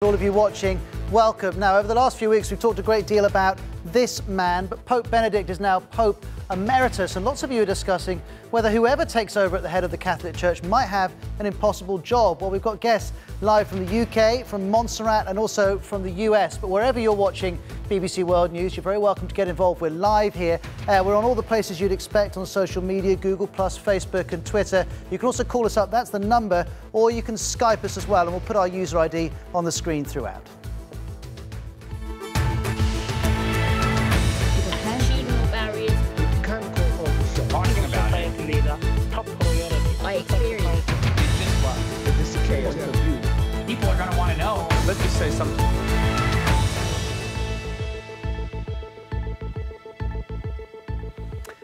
All of you watching, welcome. Now, over the last few weeks, we've talked a great deal about this man, but Pope Benedict is now Pope Emeritus, and lots of you are discussing whether whoever takes over at the head of the Catholic Church might have an impossible job. Well, we've got guests live from the UK, from Montserrat, and also from the US. But wherever you're watching BBC World News, you're very welcome to get involved. We're live here. We're on all the places you'd expect on social media, Google+, Facebook and Twitter. You can also call us up, that's the number, or you can Skype us as well, and we'll put our user ID on the screen throughout. People are going to want to know. Let's just say something.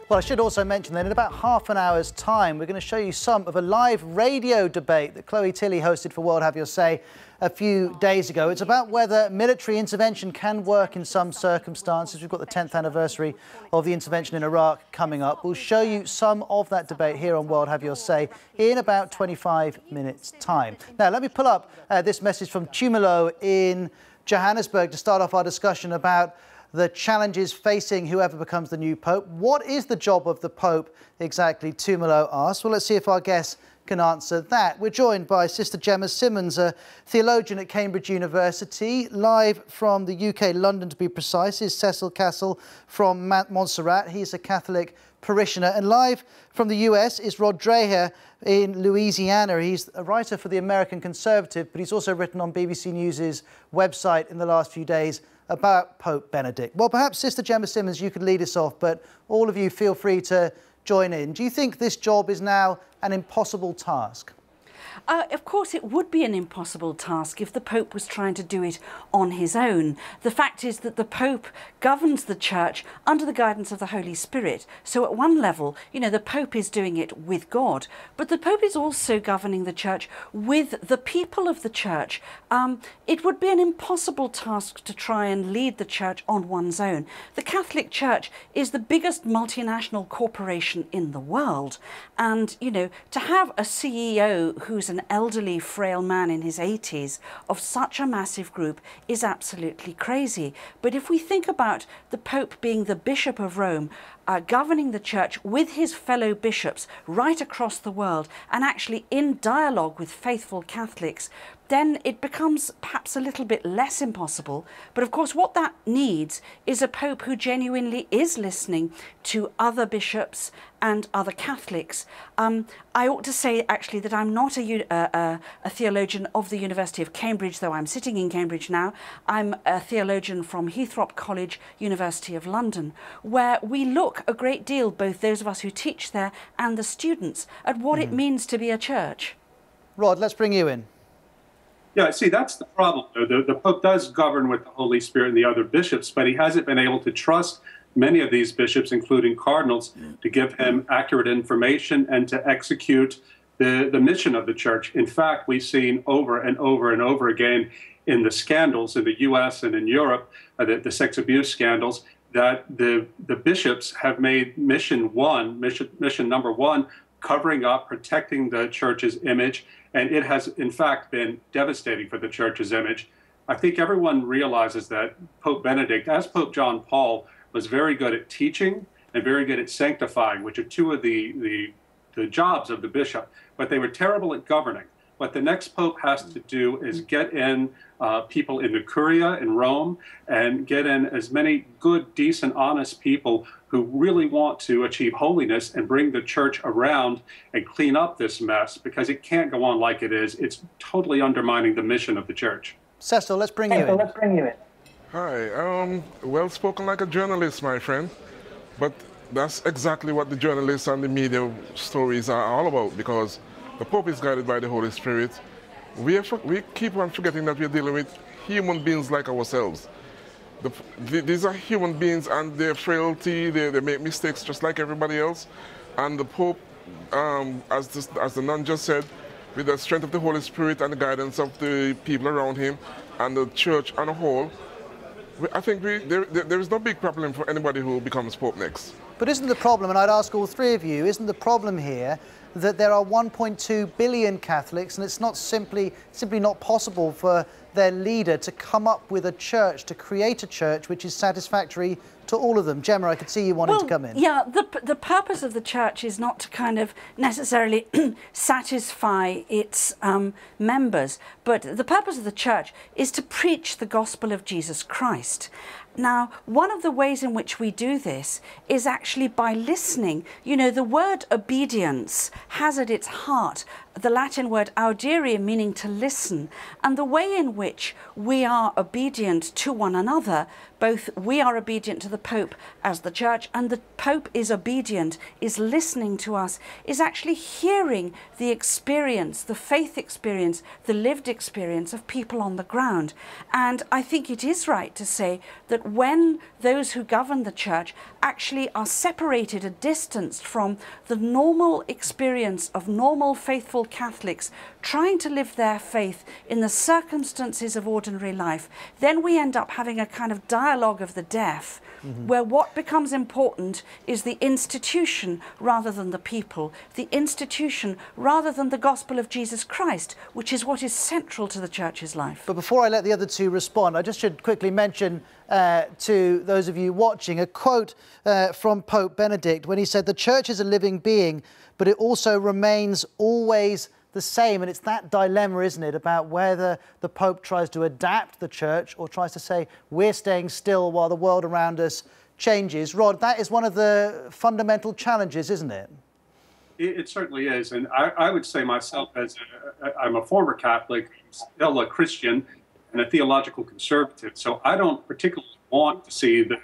Well, I should also mention that in about half an hour's time, we're going to show you some of a live radio debate that Chloe Tilley hosted for World Have Your Say a few days ago. It's about whether military intervention can work in some circumstances. We've got the 10th anniversary of the intervention in Iraq coming up. We'll show you some of that debate here on World Have Your Say in about 25 minutes' time. Now, let me pull up this message from Tumelo in Johannesburg to start off our discussion about the challenges facing whoever becomes the new Pope. What is the job of the Pope exactly, Tumelo asks? Well, let's see if our guests can answer that. We're joined by Sister Gemma Simmons, a theologian at Cambridge University. Live from the UK, London to be precise, is Cecil Castle from Montserrat. He's a Catholic parishioner. And live from the US is Rod Dreher in Louisiana. He's a writer for the American Conservative, but he's also written on BBC News' website in the last few days about Pope Benedict. Well, perhaps Sister Gemma Simmons, you could lead us off, but all of you feel free to join in. Do you think this job is now an impossible task? Of course, it would be an impossible task if the Pope was trying to do it on his own. The fact is that the Pope governs the Church under the guidance of the Holy Spirit. So at one level, you know, the Pope is doing it with God, but the Pope is also governing the Church with the people of the Church. It would be an impossible task to try and lead the Church on one's own. The Catholic Church is the biggest multinational corporation in the world. And, you know, to have a CEO who's an elderly, frail man in his 80s of such a massive group is absolutely crazy. But if we think about the Pope being the Bishop of Rome, governing the Church with his fellow bishops right across the world and actually in dialogue with faithful Catholics, then it becomes perhaps a little bit less impossible. But of course, what that needs is a Pope who genuinely is listening to other bishops and other Catholics. I ought to say, actually, that I'm not a theologian of the University of Cambridge, though I'm sitting in Cambridge now. I'm a theologian from Heathrop College, University of London, where we look a great deal, both those of us who teach there and the students, at what it means to be a church. Rod, let's bring you in. Yeah, see, that's the problem. The Pope does govern with the Holy Spirit and the other bishops, but he hasn't been able to trust many of these bishops, including cardinals, to give him accurate information and to execute the mission of the Church. In fact, we've seen over and over and over again in the scandals in the US and in Europe, the sex abuse scandals, that the bishops have made mission number one, covering up, protecting the Church's image, and it has, in fact, been devastating for the Church's image. I think everyone realizes that Pope Benedict, as Pope John Paul, was very good at teaching and very good at sanctifying, which are two of the jobs of the bishop, but they were terrible at governing. What the next Pope has to do is get in people in the Curia in Rome and get in as many good, decent, honest people who really want to achieve holiness and bring the Church around and clean up this mess, because it can't go on like it is. It's totally undermining the mission of the Church. Cecil, let's bring you in. Hi, well spoken like a journalist, my friend. But that's exactly what the journalists and the media stories are all about, because the Pope is guided by the Holy Spirit. We keep on forgetting that we're dealing with human beings like ourselves. These are human beings, and they're frailty, they make mistakes just like everybody else. And the Pope, as the nun just said, with the strength of the Holy Spirit and the guidance of the people around him and the Church on a whole, I think there is no big problem for anybody who becomes Pope next. But isn't the problem, and I'd ask all three of you, isn't the problem here that there are 1.2 billion Catholics, and it's not simply not possible for their leader to come up with a church, to create a church which is satisfactory to all of them? Gemma, I could see you wanting to come in. Yeah, the purpose of the church is not to kind of necessarily satisfy its members, but the purpose of the church is to preach the gospel of Jesus Christ. Now, one of the ways in which we do this is actually by listening. You know, the word obedience has at its heart the Latin word audire, meaning to listen. And the way in which we are obedient to one another, both we are obedient to the Pope as the Church, and the Pope is obedient, is listening to us, is actually hearing the experience, the faith experience, the lived experience of people on the ground. And I think it is right to say that when those who govern the Church actually are separated and distanced from the normal experience of normal faithful Catholics trying to live their faith in the circumstances of ordinary life, then we end up having a kind of dialogue of the deaf, where what becomes important is the institution rather than the people, the institution rather than the gospel of Jesus Christ, which is what is central to the Church's life. But before I let the other two respond, I just should quickly mention to those of you watching a quote from Pope Benedict when he said, "The Church is a living being, but it also remains always the same." And it's that dilemma, isn't it, about whether the Pope tries to adapt the Church or tries to say we're staying still while the world around us changes. Rod, that is one of the fundamental challenges, isn't it? It certainly is. And I would say myself, I'm a former Catholic, still a Christian, and a theological conservative. So I don't particularly want to see the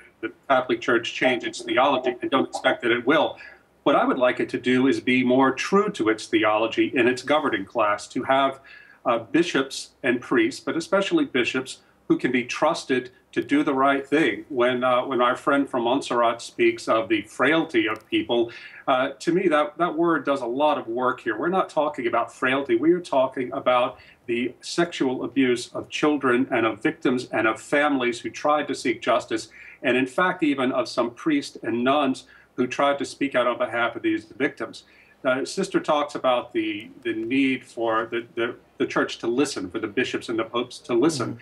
Catholic Church change its theology. I don't expect that it will. What I would like it to do is be more true to its theology in its governing class, to have bishops and priests, but especially bishops, who can be trusted to do the right thing. When our friend from Montserrat speaks of the frailty of people, to me that word does a lot of work here. We're not talking about frailty. We are talking about the sexual abuse of children and of victims and of families who tried to seek justice, and in fact even of some priests and nuns who tried to speak out on behalf of these victims. Sister talks about the need for the Church to listen, for the bishops and the popes to listen.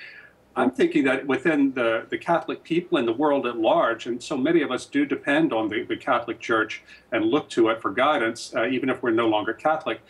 I'm thinking that within the Catholic people and the world at large, and so many of us do depend on the Catholic Church and look to it for guidance, even if we're no longer Catholic,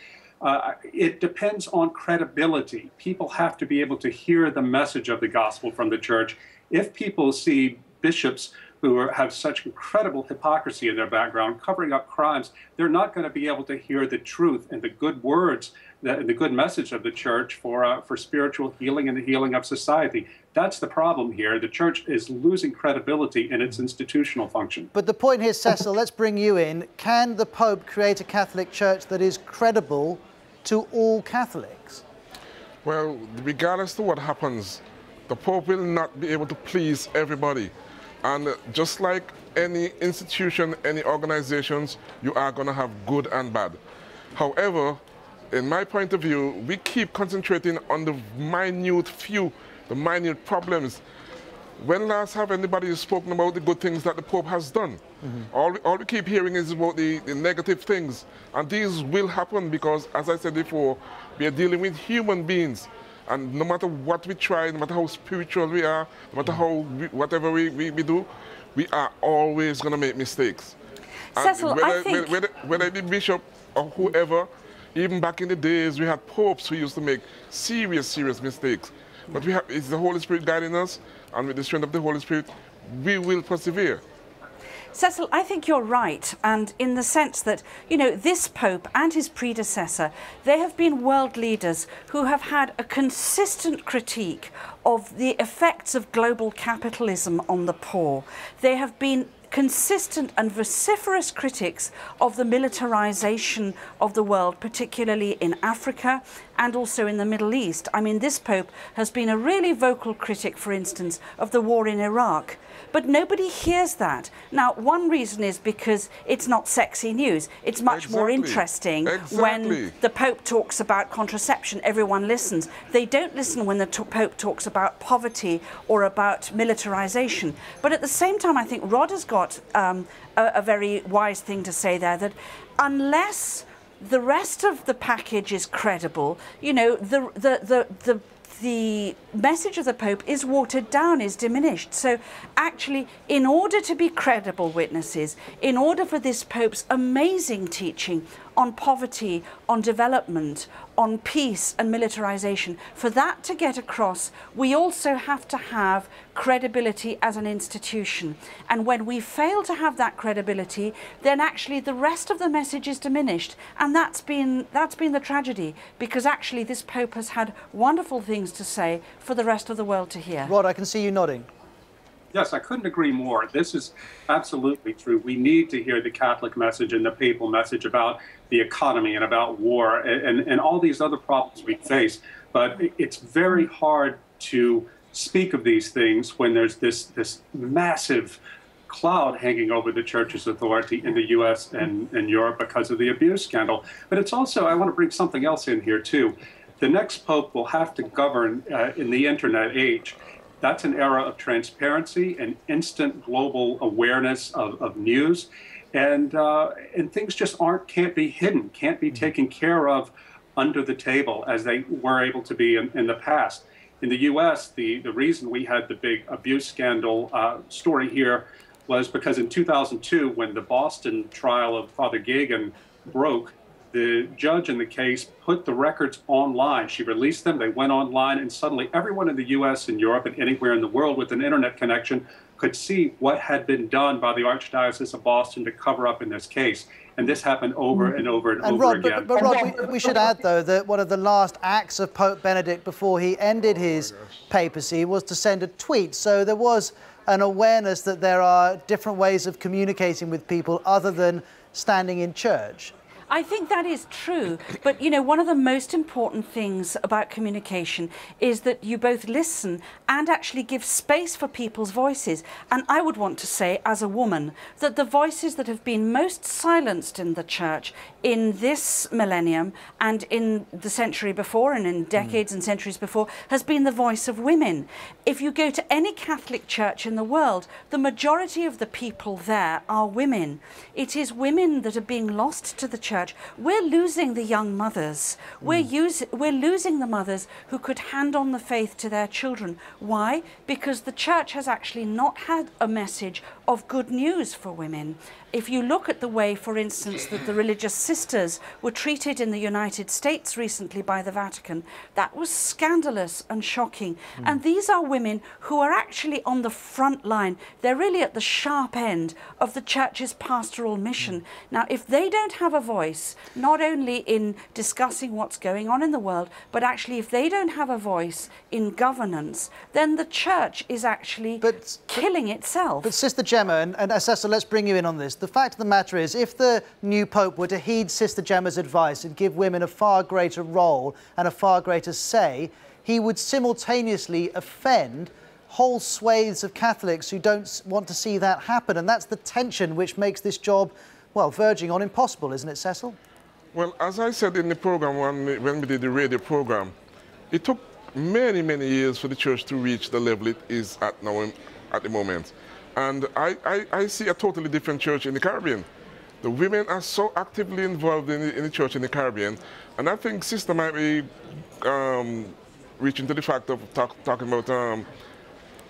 it depends on credibility. People have to be able to hear the message of the gospel from the Church. If people see bishops who have such incredible hypocrisy in their background, covering up crimes, they're not going to be able to hear the truth and the good words, the good message of the Church for spiritual healing and the healing of society. That's the problem here. The Church is losing credibility in its institutional function. But the point here, Cecil, let's bring you in. Can the Pope create a Catholic Church that is credible to all Catholics? Well, regardless of what happens, the Pope will not be able to please everybody. And just like any institution, any organizations, you are going to have good and bad. However, in my point of view, we keep concentrating on the minute problems. When last have anybody spoken about the good things that the Pope has done? All we keep hearing is about the negative things. And these will happen because, as I said before, we are dealing with human beings. And no matter what we try, no matter how spiritual we are, no matter whatever we do, we are always going to make mistakes. Cecil, whether it be bishop or whoever, even back in the days, we had popes who used to make serious mistakes. But it's the Holy Spirit guiding us, and with the strength of the Holy Spirit, we will persevere. Cecil, I think you're right, and in the sense that, you know, this Pope and his predecessor, they have been world leaders who have had a consistent critique of the effects of global capitalism on the poor. They have been consistent and vociferous critics of the militarization of the world, particularly in Africa and also in the Middle East. I mean, this Pope has been a really vocal critic, for instance, of the war in Iraq. But nobody hears that. Now, one reason is because it's not sexy news. It's much more interesting when the Pope talks about contraception. Everyone listens. They don't listen when the Pope talks about poverty or about militarization. But at the same time, I think Rod has got a very wise thing to say there, that unless the rest of the package is credible, you know, the the message of the Pope is watered down, is diminished. So actually, in order to be credible witnesses, in order for this Pope's amazing teaching on poverty, on development, on peace and militarization, for that to get across, we also have to have credibility as an institution. And when we fail to have that credibility, then actually the rest of the message is diminished. And that's been the tragedy, because actually this Pope has had wonderful things to say for the rest of the world to hear. Rod, I can see you nodding. Yes, I couldn't agree more. This is absolutely true. We need to hear the Catholic message and the papal message about the economy and about war and all these other problems we face. But it's very hard to speak of these things when there's this massive cloud hanging over the Church's authority in the U.S. and Europe because of the abuse scandal. But it's also, I want to bring something else in here too. The next Pope will have to govern in the internet age. That's an era of transparency and instant global awareness of news. And things just can't be hidden, can't be taken care of under the table as they were able to be in the past. In the U.S., the reason we had the big abuse scandal story here was because in 2002, when the Boston trial of Father Gagan broke, the judge in the case put the records online. She released them, they went online, and suddenly everyone in the US and Europe and anywhere in the world with an internet connection could see what had been done by the Archdiocese of Boston to cover up in this case. And this happened over and over and over Rod, again. But Rod, we should add, though, that one of the last acts of Pope Benedict before he ended his papacy was to send a tweet. So there was an awareness that there are different ways of communicating with people other than standing in church. I think that is true, but you know, one of the most important things about communication is that you both listen and actually give space for people's voices. And I would want to say, as a woman, that the voices that have been most silenced in the church in this millennium and in the century before and in decades and centuries before has been the voice of women. If you go to any Catholic church in the world, the majority of the people there are women. It is women that are being lost to the church. We're losing the young mothers. We're losing the mothers who could hand on the faith to their children. Why? Because the church has actually not had a message of good news for women. If you look at the way, for instance, that the religious sisters were treated in the United States recently by the Vatican, that was scandalous and shocking. And these are women who are actually on the front line. They're really at the sharp end of the church's pastoral mission. Now, if they don't have a voice, not only in discussing what's going on in the world, but actually if they don't have a voice in governance, then the church is actually killing itself. But Sister Gemma, and Cecil, let's bring you in on this. The fact of the matter is, if the new Pope were to heed Sister Gemma's advice and give women a far greater role and a far greater say, he would simultaneously offend whole swathes of Catholics who don't want to see that happen. And that's the tension which makes this job, well, verging on impossible, isn't it, Cecil? Well, as I said in the program when we did the radio program, it took many, many years for the church to reach the level it is at now at the moment. And I see a totally different church in the Caribbean. The women are so actively involved in the church in the Caribbean. And I think Sister might be reaching to the fact of talking about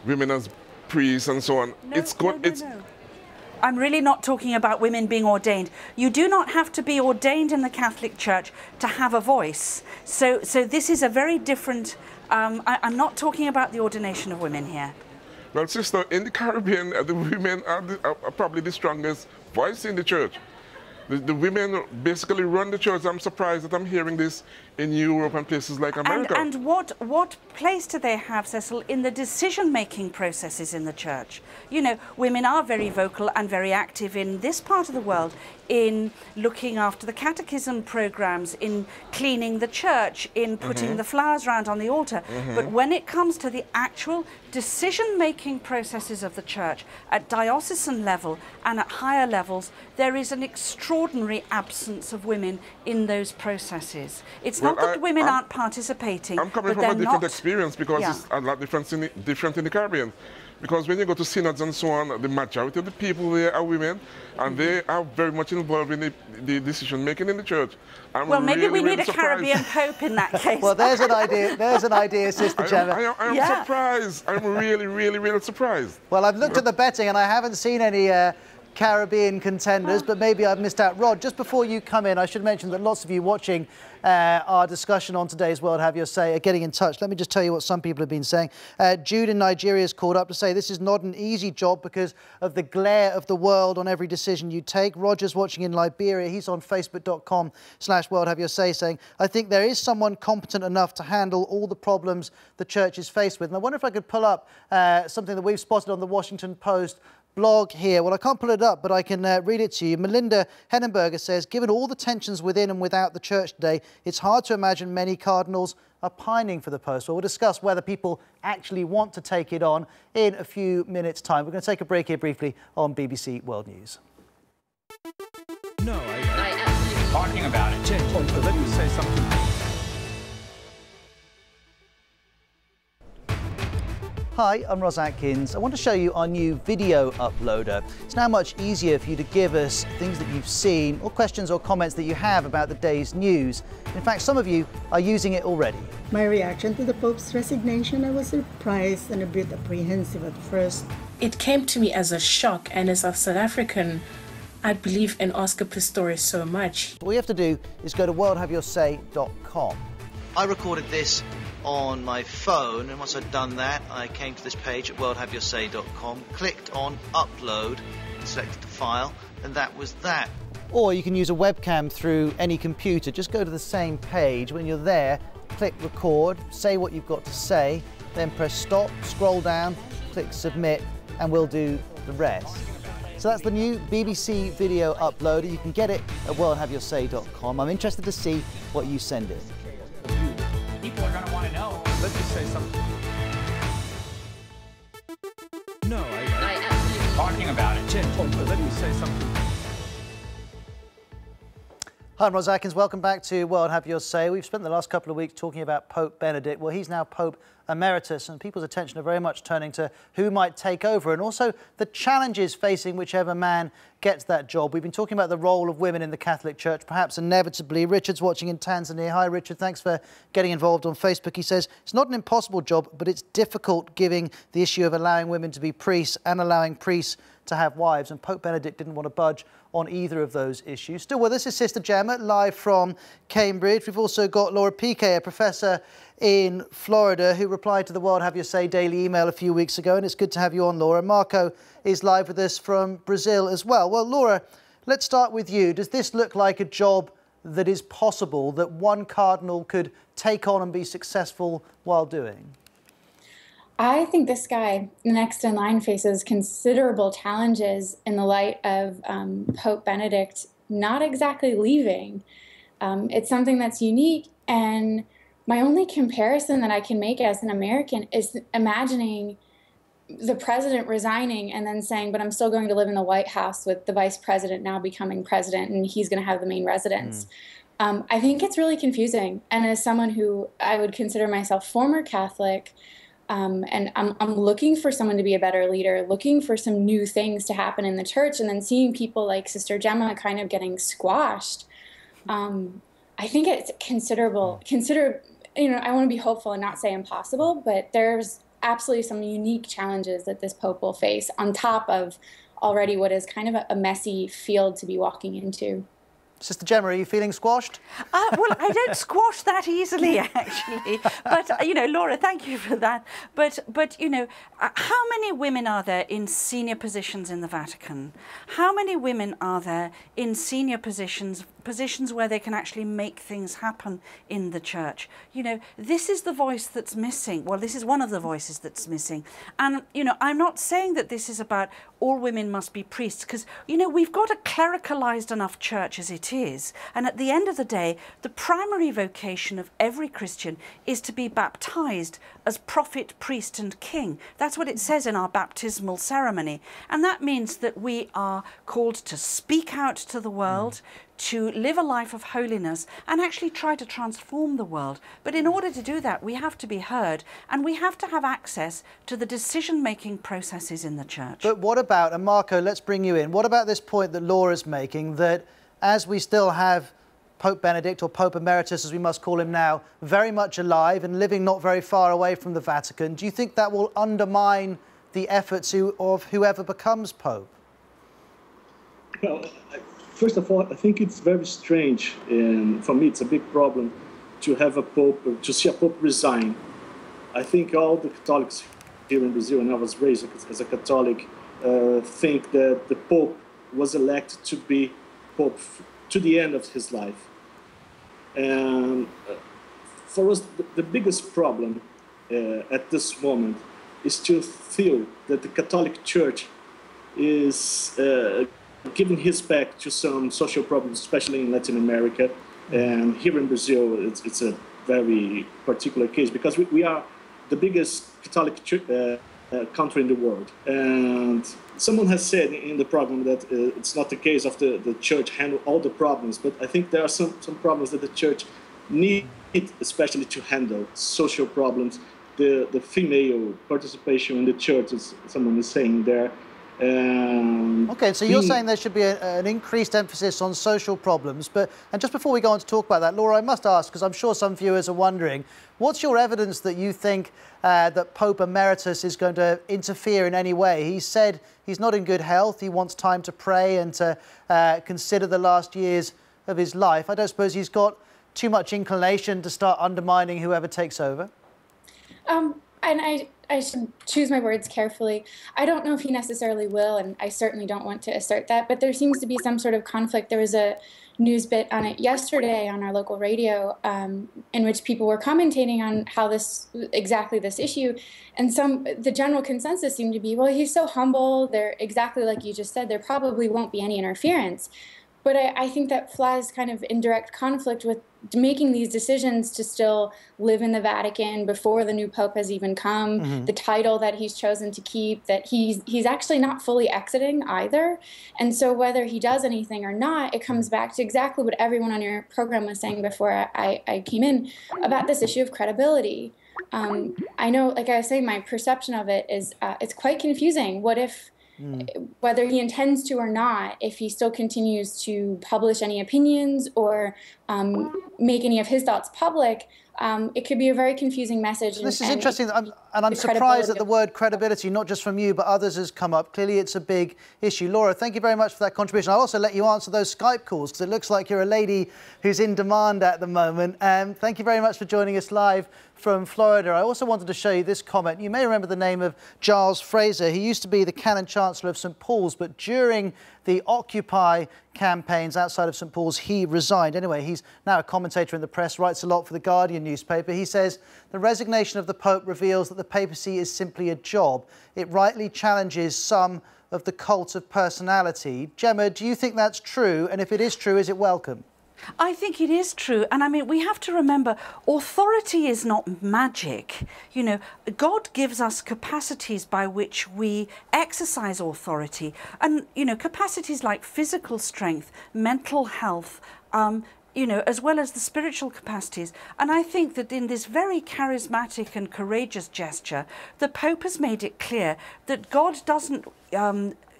women as priests and so on. No. I'm really not talking about women being ordained. You do not have to be ordained in the Catholic Church to have a voice. So this is a very different... I'm not talking about the ordination of women here. Well, Sister, in the Caribbean, the women are probably the strongest voice in the church. The women basically run the church. I'm surprised that I'm hearing this in Europe and places like America. And what place do they have, Cecil, in the decision-making processes in the church? You know, women are very vocal and very active in this part of the world in looking after the catechism programs, in cleaning the church, in putting the flowers round on the altar. But when it comes to the actual decision-making processes of the church at diocesan level and at higher levels, there is an extraordinary absence of women in those processes. It's not that women aren't participating. I'm coming from a different experience because it's a lot different in the Caribbean. Because when you go to synods and so on, the majority of the people there are women, and they are very much involved in the decision-making in the church. Well, maybe we need a Caribbean pope in that case. Well, there's an idea. There's an idea, Sister Gemma. I am surprised. I'm really, really, really surprised. Well, I've looked at the betting, and I haven't seen any Caribbean contenders, but maybe I've missed out. Rod, just before you come in, I should mention that lots of you watching our discussion on today's World Have Your Say are getting in touch. Let me just tell you what some people have been saying. Jude in Nigeria has called up to say this is not an easy job because of the glare of the world on every decision you take. Roger's watching in Liberia. He's on facebook.com/World Have Your Say saying, I think there is someone competent enough to handle all the problems the church is faced with. And I wonder if I could pull up something that we've spotted on the Washington Post blog here. Well, I can't pull it up, but I can read it to you. Melinda Hennenberger says, given all the tensions within and without the church today, it's hard to imagine many cardinals are pining for the post. Well, we'll discuss whether people actually want to take it on in a few minutes' time. We're going to take a break here briefly on BBC World News. No, I talking about it. Let me say something. Hi, I'm Ros Atkins. I want to show you our new video uploader. It's now much easier for you to give us things that you've seen or questions or comments that you have about the day's news. In fact, some of you are using it already. My reaction to the Pope's resignation, I was surprised and a bit apprehensive at first. It came to me as a shock, and as a South African, I believe in Oscar Pistorius so much. All you have to do is go to worldhaveyoursay.com. I recorded this on my phone, and once I'd done that, I came to this page at worldhaveyoursay.com, clicked on upload, selected the file, and that was that. Or you can use a webcam through any computer. Just go to the same page. When you're there, click record, say what you've got to say, then press stop, scroll down, click submit, and we'll do the rest. So that's the new BBC video uploader. You can get it at worldhaveyoursay.com. I'm interested to see what you send it. People are going to want to know. Let's just say something. No, I talking about it. Let me say something. Hi, I'm Ros Atkins. Welcome back to World Have Your Say. We've spent the last couple of weeks talking about Pope Benedict. Well, he's now Pope Emeritus, and people's attention are very much turning to who might take over and also the challenges facing whichever man gets that job. We've been talking about the role of women in the Catholic Church, perhaps inevitably. Richard's watching in Tanzania. Hi, Richard. Thanks for getting involved on Facebook. He says, it's not an impossible job, but it's difficult given the issue of allowing women to be priests and allowing priests to have wives. And Pope Benedict didn't want to budge on either of those issues. Still with us is Sister Gemma, live from Cambridge. We've also got Laura Piquet, a professor in Florida, who replied to the World Have Your Say daily email a few weeks ago, and it's good to have you on, Laura. Marco is live with us from Brazil as well. Well, Laura, let's start with you. Does this look like a job that is possible, that one cardinal could take on and be successful while doing? I think this guy next in line faces considerable challenges in the light of Pope Benedict not exactly leaving. It's something that's unique, and my only comparison that I can make as an American is imagining the president resigning and then saying, but I'm still going to live in the White House with the vice president now becoming president, and he's going to have the main residence. I think it's really confusing. And as someone who I would consider myself former Catholic, and I'm looking for someone to be a better leader, looking for some new things to happen in the church, and then seeing people like Sister Gemma kind of getting squashed. I think it's considerable. I want to be hopeful and not say impossible, but there's absolutely some unique challenges that this Pope will face on top of already what is kind of a messy field to be walking into. Sister Gemma, are you feeling squashed? Well, I don't squash that easily, actually. But, Laura, thank you for that. But how many women are there in senior positions in the Vatican? How many women are there in senior positions where they can actually make things happen in the church? This is the voice that's missing. Well, this is one of the voices that's missing. And, I'm not saying that this is about all women must be priests, because, we've got a clericalized enough church as it is. And at the end of the day, the primary vocation of every Christian is to be baptized as prophet, priest and king. That's what it says in our baptismal ceremony. And that means that we are called to speak out to the world, to live a life of holiness and actually try to transform the world. But in order to do that, we have to be heard, and we have to have access to the decision-making processes in the church. But what about, and Marco, let's bring you in, what about this point that Laura's making, that as we still have Pope Benedict, or Pope Emeritus as we must call him now, very much alive and living not very far away from the Vatican, do you think that will undermine the efforts of whoever becomes Pope? Well, first of all, I think it's very strange, and for me it's a big problem to have a Pope, to see a Pope resign. I think all the Catholics here in Brazil, and I was raised as a Catholic, think that the Pope was elected to be Pope to the end of his life. And for us, the biggest problem at this moment is to feel that the Catholic Church is giving his back to some social problems, especially in Latin America. And here in Brazil, it's a very particular case because we are the biggest Catholic country in the world. And someone has said in the program that it's not the case of the church handle all the problems, but I think there are some problems that the church needs, especially to handle social problems. The female participation in the church, as someone is saying there. Okay, so you're saying there should be an increased emphasis on social problems, and just before we go on to talk about that, Laura, I must ask, because I'm sure some viewers are wondering, what's your evidence that you think that Pope Emeritus is going to interfere in any way? He said he's not in good health, he wants time to pray and to consider the last years of his life. I don't suppose he's got too much inclination to start undermining whoever takes over? And I should choose my words carefully. I don't know if he necessarily will, and I certainly don't want to assert that, but there seems to be some sort of conflict. There was a news bit on it yesterday on our local radio in which people were commentating on how exactly this issue, and the general consensus seemed to be, well, he's so humble, there, exactly like you just said, there probably won't be any interference. But I think that flies kind of in direct conflict with making these decisions to still live in the Vatican before the new Pope has even come, the title that he's chosen to keep, that he's actually not fully exiting either. And so whether he does anything or not, it comes back to exactly what everyone on your program was saying before I came in about this issue of credibility. I know, like I was saying, my perception of it is it's quite confusing. What if, whether he intends to or not, if he still continues to publish any opinions or make any of his thoughts public, it could be a very confusing message. This is interesting, and I'm surprised that the word credibility, not just from you, but others, has come up. Clearly, it's a big issue. Laura, thank you very much for that contribution. I'll also let you answer those Skype calls, because it looks like you're a lady who's in demand at the moment. Thank you very much for joining us live from Florida. I also wanted to show you this comment. You may remember the name of Giles Fraser. He used to be the Canon Chancellor of St. Paul's, but during the Occupy campaigns outside of St. Paul's, he resigned. Anyway, he's now a commentator in the press, writes a lot for the Guardian newspaper. He says, the resignation of the Pope reveals that the papacy is simply a job. It rightly challenges some of the cult of personality. Gemma, do you think that's true? And if it is true, is it welcome? I think it is true. And I mean, we have to remember, authority is not magic. You know, God gives us capacities by which we exercise authority. And, you know, capacities like physical strength, mental health, you know, as well as the spiritual capacities. And I think that in this very charismatic and courageous gesture, the Pope has made it clear that God doesn't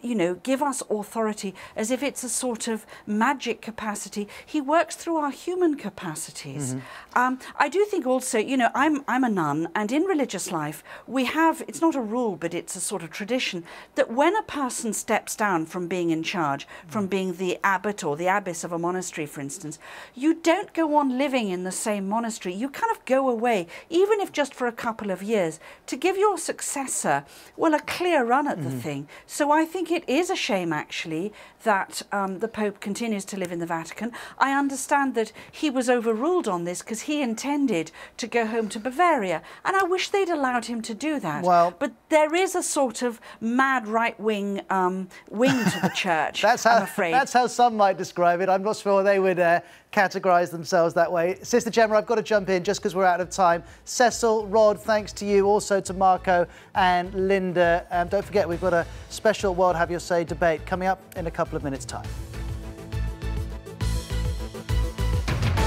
you know, give us authority as if it's a sort of magic capacity. He works through our human capacities. I do think also, you know, I'm a nun, and in religious life we have, it's not a rule, but it's a sort of tradition, that when a person steps down from being in charge, from being the abbot or the abbess of a monastery, for instance, you don't go on living in the same monastery. You kind of go away, even if just for a couple of years, to give your successor, well, a clear run at the thing. So I think it is a shame, actually, that the Pope continues to live in the Vatican. I understand that he was overruled on this because he intended to go home to Bavaria, and I wish they'd allowed him to do that. Well, but there is a sort of mad right-wing wing to the church, I'm afraid. That's how some might describe it. I'm not sure they would categorise themselves that way. Sister Gemma, I've got to jump in just because we're out of time. Cecil, Rod, thanks to you, also to Marco and Linda. Don't forget, we've got a special World Have Your Say debate coming up in a couple of minutes' time.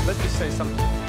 let's just say something.